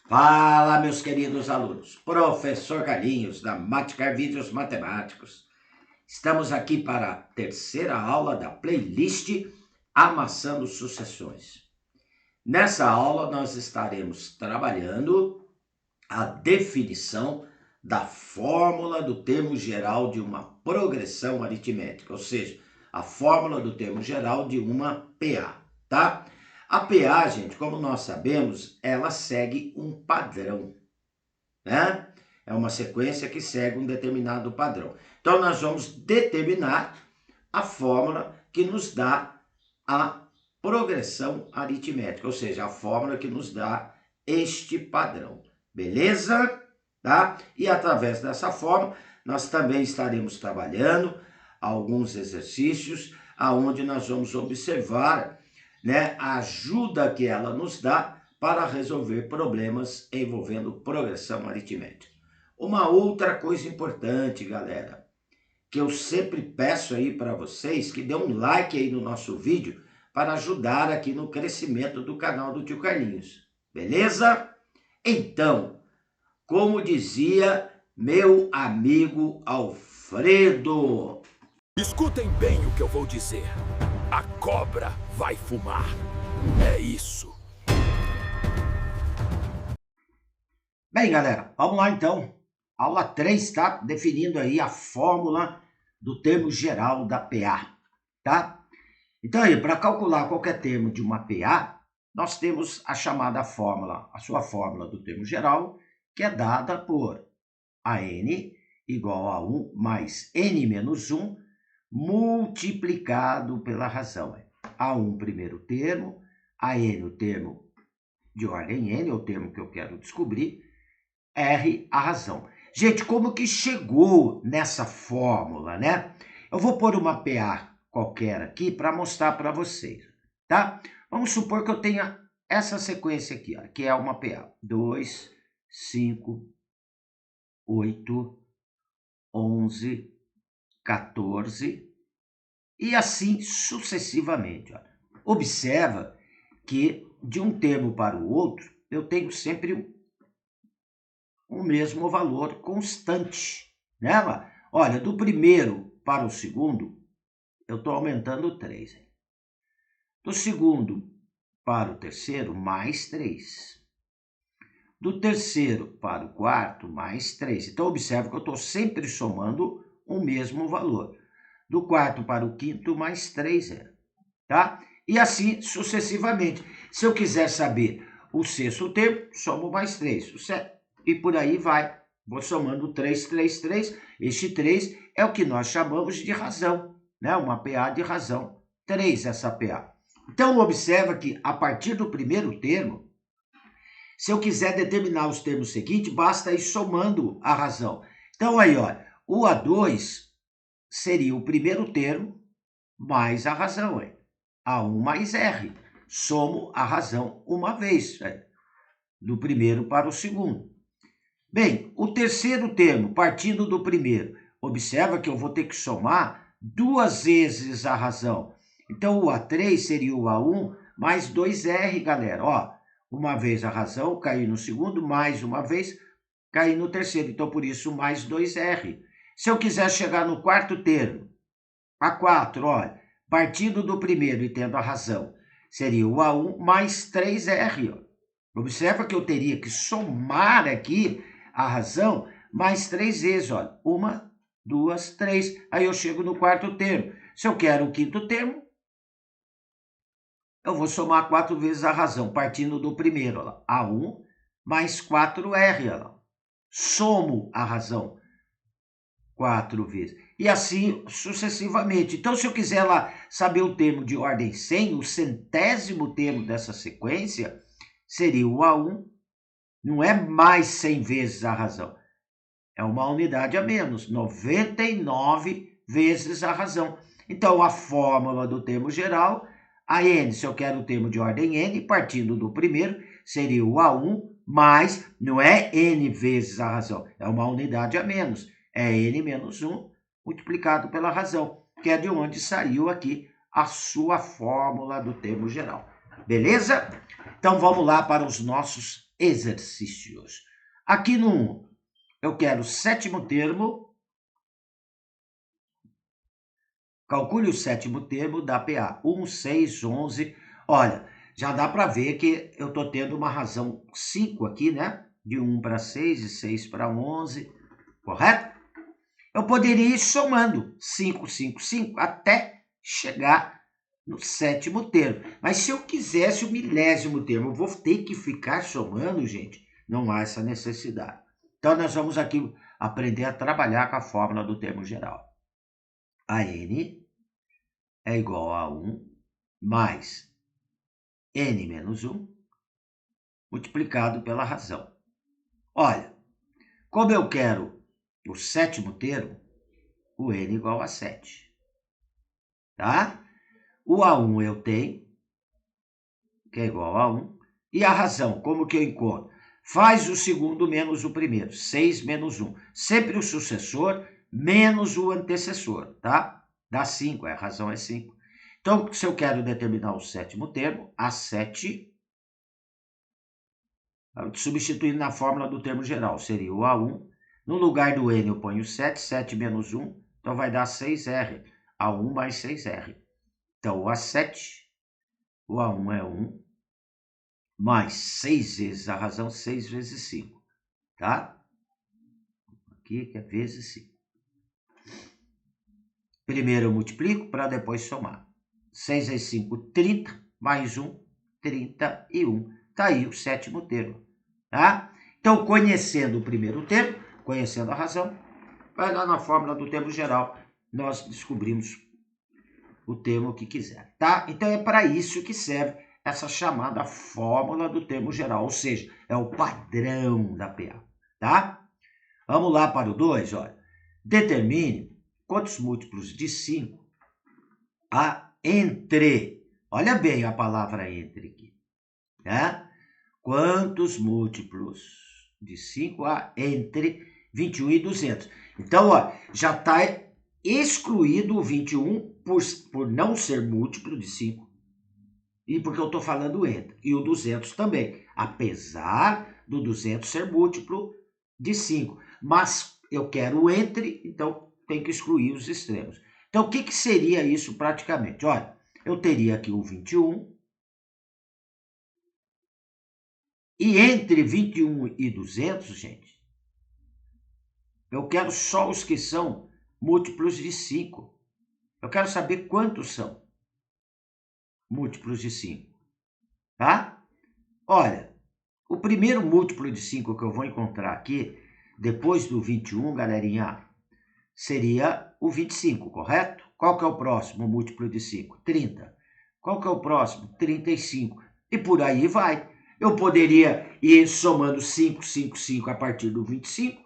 Fala, meus queridos alunos. Professor Carlinhos, da Maticar Vídeos Matemáticos. Estamos aqui para a terceira aula da playlist Amassando Sucessões. Nessa aula, nós estaremos trabalhando a definição da fórmula do termo geral de uma progressão aritmética, ou seja, a fórmula do termo geral de uma PA, tá? A PA, gente, como nós sabemos, ela segue um padrão, né? É uma sequência que segue um determinado padrão. Então, nós vamos determinar a fórmula que nos dá a progressão aritmética, ou seja, a fórmula que nos dá este padrão. Beleza? Tá? E através dessa fórmula, nós também estaremos trabalhando alguns exercícios aonde nós vamos observar, né, a ajuda que ela nos dá para resolver problemas envolvendo progressão aritmética. Uma outra coisa importante, galera, que eu sempre peço aí para vocês, que dê um like aí no nosso vídeo para ajudar aqui no crescimento do canal do Tio Carlinhos. Beleza? Então, como dizia meu amigo Alfredo. Escutem bem o que eu vou dizer. A cobra vai fumar. É isso. Bem, galera, vamos lá então. Aula 3, tá? Definindo aí a fórmula do termo geral da PA, tá? Então aí, para calcular qualquer termo de uma PA, nós temos a chamada fórmula, a sua fórmula do termo geral, que é dada por AN igual a 1 mais N menos 1 multiplicado pela razão. A1 primeiro termo, AN o termo de ordem N, é o termo que eu quero descobrir, R a razão. Gente, como que chegou nessa fórmula, né? Eu vou pôr uma PA qualquer aqui para mostrar para vocês, tá? Vamos supor que eu tenha essa sequência aqui, ó, que é uma PA. 2, 5, 8, 11, 14 e assim sucessivamente. Ó. Observa que de um termo para o outro, eu tenho sempre o mesmo valor constante, né? Olha, do primeiro para o segundo, eu estou aumentando 3. Do segundo para o terceiro, mais 3. Do terceiro para o quarto, mais 3. Então, observe que eu estou sempre somando o mesmo valor. Do quarto para o quinto, mais 3, tá? E assim sucessivamente. Se eu quiser saber o sexto termo, somo mais 3. E por aí vai. Vou somando 3, 3, 3. Este 3 é o que nós chamamos de razão, né? Uma PA de razão. 3 essa PA. Então, observa que a partir do primeiro termo, se eu quiser determinar os termos seguintes, basta ir somando a razão. Então, aí, ó, o A2 seria o primeiro termo mais a razão, A1 mais R. Somo a razão uma vez, do primeiro para o segundo. Bem, o terceiro termo, partindo do primeiro, observa que eu vou ter que somar 2 vezes a razão. Então, o A3 seria o A1 mais 2R, galera. Ó, uma vez a razão, cair no segundo, mais uma vez, cair no terceiro. Então, por isso, mais 2R. Se eu quiser chegar no quarto termo, A4, olha, partindo do primeiro e tendo a razão, seria o A1 mais 3R. Ó. Observa que eu teria que somar aqui a razão mais 3 vezes. Olha, 1, 2, 3. Aí eu chego no quarto termo. Se eu quero o quinto termo, eu vou somar 4 vezes a razão, partindo do primeiro. Olha, A1 mais 4R. Olha. Somo a razão 4 vezes. E assim sucessivamente. Então, se eu quiser lá saber o termo de ordem 100, o centésimo termo dessa sequência, seria o A1, não é mais 100 vezes a razão. É uma unidade a menos, 99 vezes a razão. Então, a fórmula do termo geral, a n, se eu quero o termo de ordem n, partindo do primeiro, seria o A1 mais, não é n vezes a razão, é uma unidade a menos. É n menos 1 multiplicado pela razão, que é de onde saiu aqui a sua fórmula do termo geral. Beleza? Então, vamos lá para os nossos exercícios. Aqui no 1, eu quero o sétimo termo. Calcule o sétimo termo da PA. 1, 6, 11. Olha, já dá para ver que eu estou tendo uma razão 5 aqui, né? De 1 para 6 e 6 para 11, correto? Eu poderia ir somando 5, 5, 5 até chegar no sétimo termo. Mas se eu quisesse o milésimo termo, eu vou ter que ficar somando, gente? Não há essa necessidade. Então, nós vamos aqui aprender a trabalhar com a fórmula do termo geral. A n é igual a 1 mais n menos 1 multiplicado pela razão. Olha, como eu quero o sétimo termo, o n igual a 7. Tá? O A1 eu tenho, que é igual a 1. E a razão, como que eu encontro? Faz o segundo menos o primeiro. 6 menos 1. Sempre o sucessor menos o antecessor, tá? Dá 5, a razão é 5. Então, se eu quero determinar o sétimo termo, A7, substituindo na fórmula do termo geral, seria o A1. No lugar do N eu ponho 7, 7 menos 1, então vai dar 6R. A1 mais 6R. Então, o A7, o A1 é 1, mais 6 vezes a razão, 6 vezes 5, tá? Aqui que é vezes 5. Primeiro eu multiplico para depois somar. 6 vezes 5, 30, mais 1, 31. Tá aí o sétimo termo, tá? Então, conhecendo o primeiro termo, conhecendo a razão, vai lá na fórmula do termo geral, nós descobrimos o termo que quiser, tá? Então, é para isso que serve essa chamada fórmula do termo geral, ou seja, é o padrão da PA, tá? Vamos lá para o 2, olha. Determine quantos múltiplos de 5 há entre, olha bem a palavra entre aqui, né? Quantos múltiplos de 5 há entre 21 e 200. Então, ó, já está excluído o 21 por não ser múltiplo de 5. E porque eu estou falando entre. E o 200 também. Apesar do 200 ser múltiplo de 5. Mas eu quero o entre, então tem que excluir os extremos. Então, o que seria isso praticamente? Olha, eu teria aqui o 21. E entre 21 e 200, gente, eu quero só os que são múltiplos de 5. Eu quero saber quantos são múltiplos de 5, tá? Olha, o primeiro múltiplo de 5 que eu vou encontrar aqui, depois do 21, galerinha, seria o 25, correto? Qual que é o próximo múltiplo de 5? 30. Qual que é o próximo? 35. E por aí vai. Eu poderia ir somando 5, 5, 5 a partir do 25,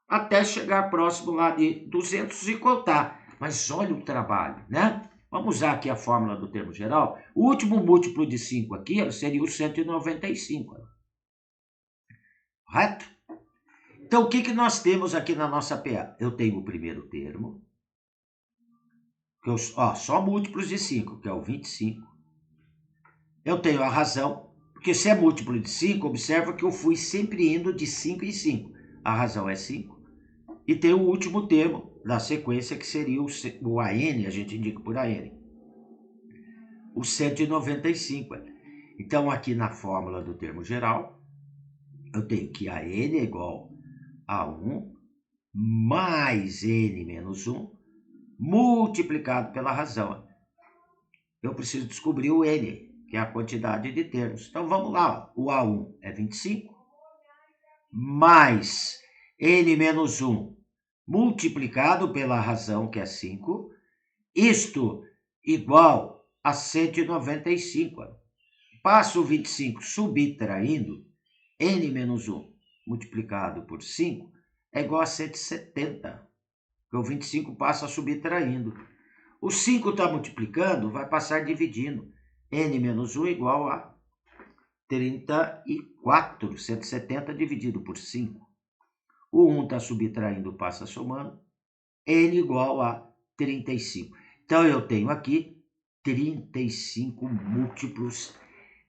até chegar próximo lá de 200 e contar. Mas olha o trabalho, né? Vamos usar aqui a fórmula do termo geral. O último múltiplo de 5 aqui seria o 195. Correto? Então, o que nós temos aqui na nossa PA? Eu tenho o primeiro termo, que só múltiplos de 5, que é o 25. Eu tenho a razão, porque se é múltiplo de 5, observa que eu fui sempre indo de 5 em 5. A razão é 5. E tem o último termo da sequência, que seria o AN, a gente indica por AN. O 195. Então, aqui na fórmula do termo geral, eu tenho que AN é igual a 1 mais N menos 1 multiplicado pela razão. Eu preciso descobrir o N, que é a quantidade de termos. Então, vamos lá. O A1 é 25, mais N menos 1 multiplicado pela razão, que é 5, isto igual a 195. Passo o 25 subtraindo, N menos 1 multiplicado por 5 é igual a 170. Porque o 25 passa subtraindo. O 5 está multiplicando, vai passar dividindo. N menos 1 igual a 34. 170 dividido por 5. O 1 está subtraindo, passa somando. N igual a 35. Então, eu tenho aqui 35 múltiplos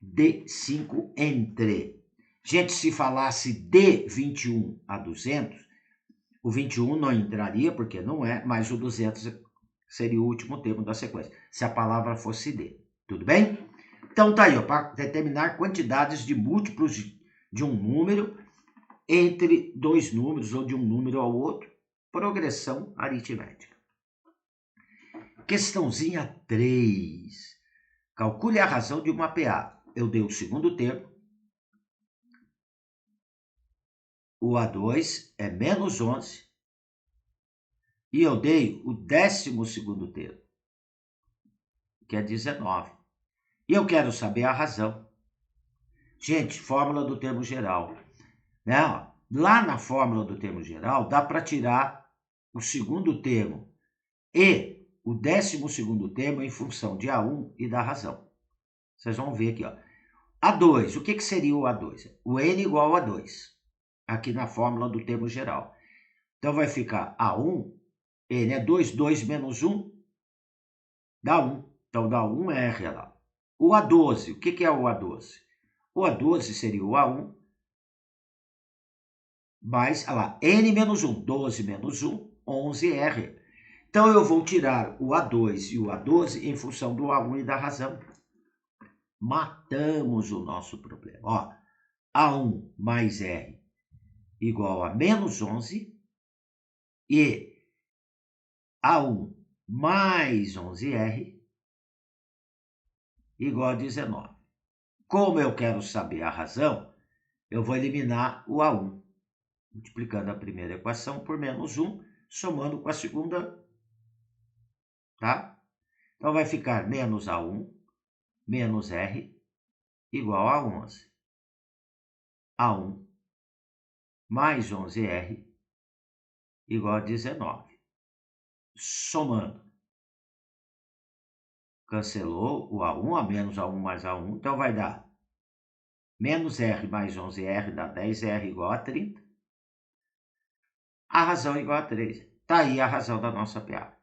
de 5 entre Gente, se falasse de 21 a 200, o 21 não entraria, porque não é, mas o 200 seria o último termo da sequência, se a palavra fosse de. Tudo bem? Então tá aí, para determinar quantidades de múltiplos de um número entre dois números ou de um número ao outro, progressão aritmética. Questãozinha 3. Calcule a razão de uma PA. Eu dei o segundo termo. O A2 é menos 11. E eu dei o 12º termo, que é 19. E eu quero saber a razão. Gente, fórmula do termo geral. Né? Lá na fórmula do termo geral, dá para tirar o segundo termo e o 12º termo em função de A1 e da razão. Vocês vão ver aqui, ó. A2, o que seria o A2? O N igual a 2, aqui na fórmula do termo geral. Então vai ficar A1, N é 2, 2 menos 1 dá 1. Então dá 1R lá. O A12, o que é o A12? O A12 seria o A1 mais, olha lá, N menos 1, 12 menos 1, 11R. Então eu vou tirar o A2 e o A12 em função do A1 e da razão. Matamos o nosso problema. Ó, A1 mais R igual a menos 11 e A1 mais 11R igual a 19. Como eu quero saber a razão, eu vou eliminar o A1, multiplicando a primeira equação por menos 1, somando com a segunda, tá? Então vai ficar menos A1 menos R igual a 11. A1 mais 11R igual a 19. Somando. Cancelou o A1, a menos A1 mais A1, então vai dar menos R mais 11R dá 10R igual a 30. A razão igual a 3. Está aí a razão da nossa PA.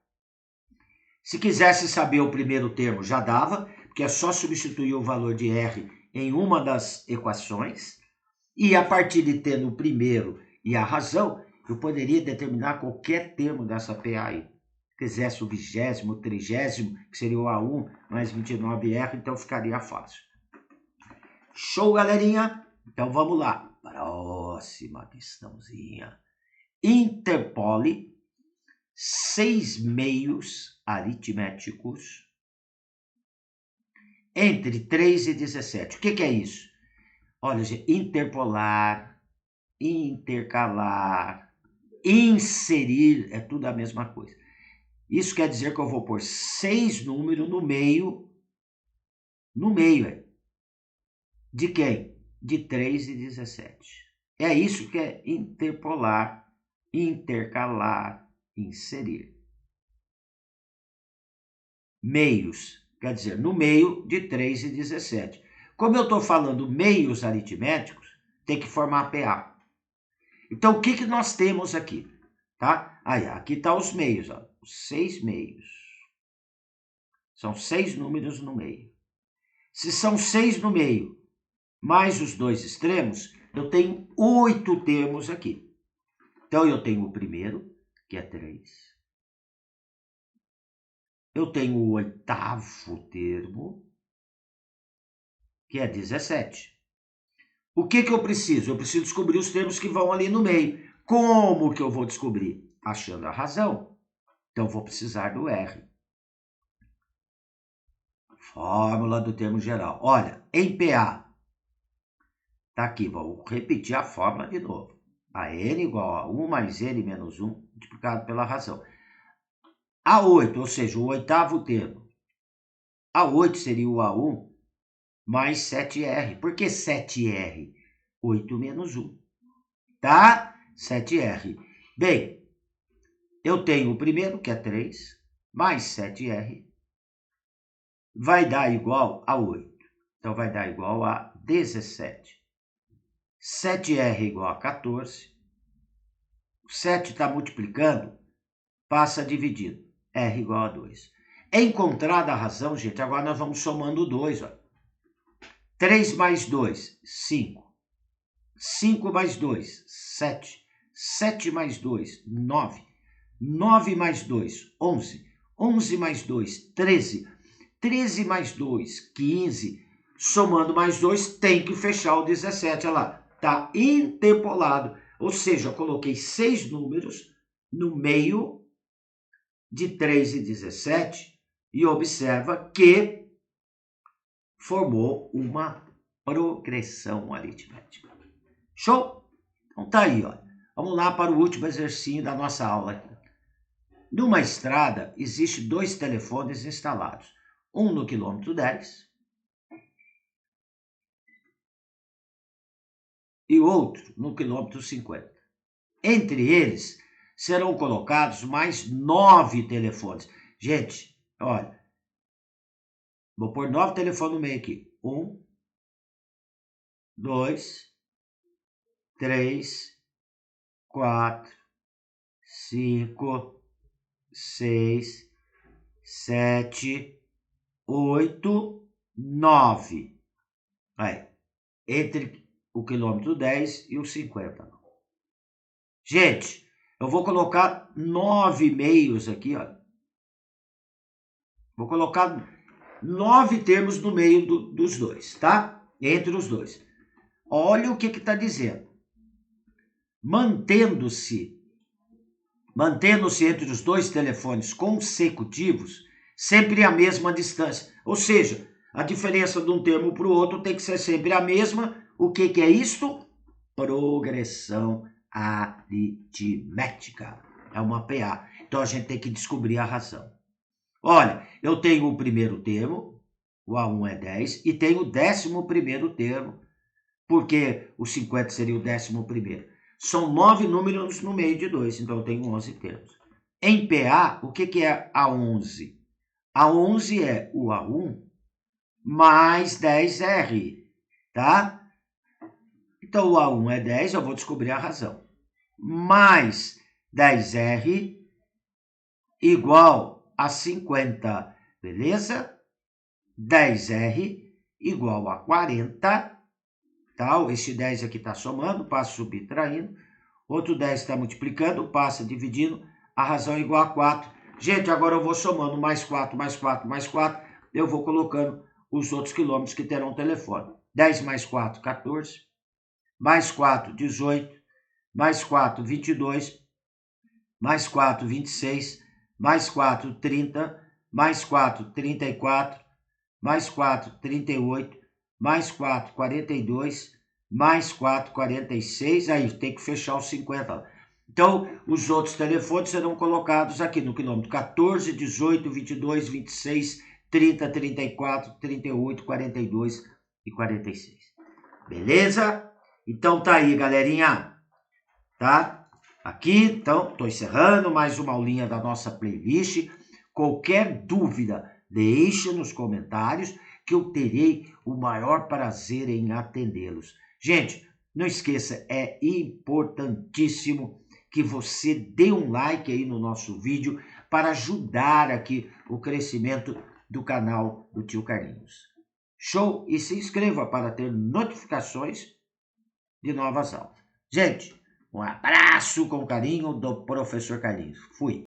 Se quisesse saber o primeiro termo, já dava, porque é só substituir o valor de R em uma das equações. E a partir de ter o primeiro e a razão, eu poderia determinar qualquer termo dessa PA aí. Se quisesse o 20º, o 30º, que seria o A1 mais 29R, então ficaria fácil. Show, galerinha? Então vamos lá. Próxima questãozinha. Interpole 6 meios aritméticos entre 3 e 17. O que é isso? Olha, gente, interpolar, intercalar, inserir, é tudo a mesma coisa. Isso quer dizer que eu vou pôr 6 números no meio, de quem? De 3 e 17. É isso que é interpolar, intercalar, inserir. Meios, quer dizer, no meio de 3 e 17. Como eu estou falando meios aritméticos, tem que formar PA. Então, o que nós temos aqui? Tá? Aí, aqui estão os meios, ó, os 6 meios. São 6 números no meio. Se são 6 no meio, mais os dois extremos, eu tenho 8 termos aqui. Então, eu tenho o primeiro, que é 3. Eu tenho o 8º termo, que é 17. O que eu preciso? Eu preciso descobrir os termos que vão ali no meio. Como que eu vou descobrir? Achando a razão. Então, vou precisar do R. Fórmula do termo geral. Olha, em PA, tá aqui, vou repetir a fórmula de novo. A N igual a 1 mais N menos 1, multiplicado pela razão. A8, ou seja, o 8º termo. A8 seria o A1 mais 7R. Por que 7R? 8 menos 1. Tá? 7R. Bem, eu tenho o primeiro, que é 3, mais 7R. Vai dar igual a 8. Então, vai dar igual a 17. 7R igual a 14. O 7 está multiplicando, passa dividido. R igual a 2. Encontrada a razão, gente, agora nós vamos somando 2. Ó. 3 mais 2, 5. 5 mais 2, 7. 7 mais 2, 9. 9 mais 2, 11. 11 mais 2, 13. 13 mais 2, 15. Somando mais 2, tem que fechar o 17. Olha lá, está intempolado. Ou seja, eu coloquei 6 números no meio de 3 e 17 e observa que formou uma progressão aritmética. Show? Então tá aí, ó. Vamos lá para o último exercício da nossa aula. Numa estrada, existem 2 telefones instalados. Um no quilômetro 10 e outro no quilômetro 50. Entre eles, serão colocados mais 9 telefones. Gente, olha, vou pôr 9 telefones no meio aqui. 1, 2, 3, 4, 5, 6, 7, 8, 9. Aí, entre o quilômetro 10 e o 50. Gente, eu vou colocar 9 meios aqui, ó. Vou colocar 9 termos no meio dos dois, tá? Entre os dois. Olha o que está dizendo. Mantendo-se entre os 2 telefones consecutivos, sempre a mesma distância. Ou seja, a diferença de um termo para o outro tem que ser sempre a mesma. O que é isto? Progressão aritmética. É uma PA. Então, a gente tem que descobrir a razão. Olha, eu tenho o primeiro termo, o A1 é 10, e tenho o 11º termo, porque o 50 seria o 11º. São 9 números no meio de 2, então eu tenho 11 termos. Em PA, o que é A11? A11 é o A1 mais 10R, tá? Então, o A1 é 10, eu vou descobrir a razão. Mais 10R igual a 50, beleza? 10R igual a 40, tá? Esse 10 aqui está somando, passa subtraindo. Outro 10 está multiplicando, passa dividindo. A razão é igual a 4. Gente, agora eu vou somando mais 4, mais 4, mais 4. Eu vou colocando os outros quilômetros que terão telefone. 10 mais 4, 14. Mais 4, 18. Mais 4, 22. Mais 4, 26. Mais 4, 30. Mais 4, 34. Mais 4, 38. Mais 4, 42. Mais 4, 46. Aí tem que fechar os 50. Então, os outros telefones serão colocados aqui no quilômetro 14, 18, 22, 26, 30, 34, 38, 42 e 46. Beleza? Então tá aí, galerinha. Tá? Aqui, então, tô encerrando mais uma aulinha da nossa playlist. Qualquer dúvida, deixe nos comentários que eu terei o maior prazer em atendê-los. Gente, não esqueça, é importantíssimo que você dê um like aí no nosso vídeo para ajudar aqui o crescimento do canal do Tio Carlinhos. Show? E se inscreva para ter notificações de novas aulas. Gente, um abraço com carinho do professor Carlinhos. Fui!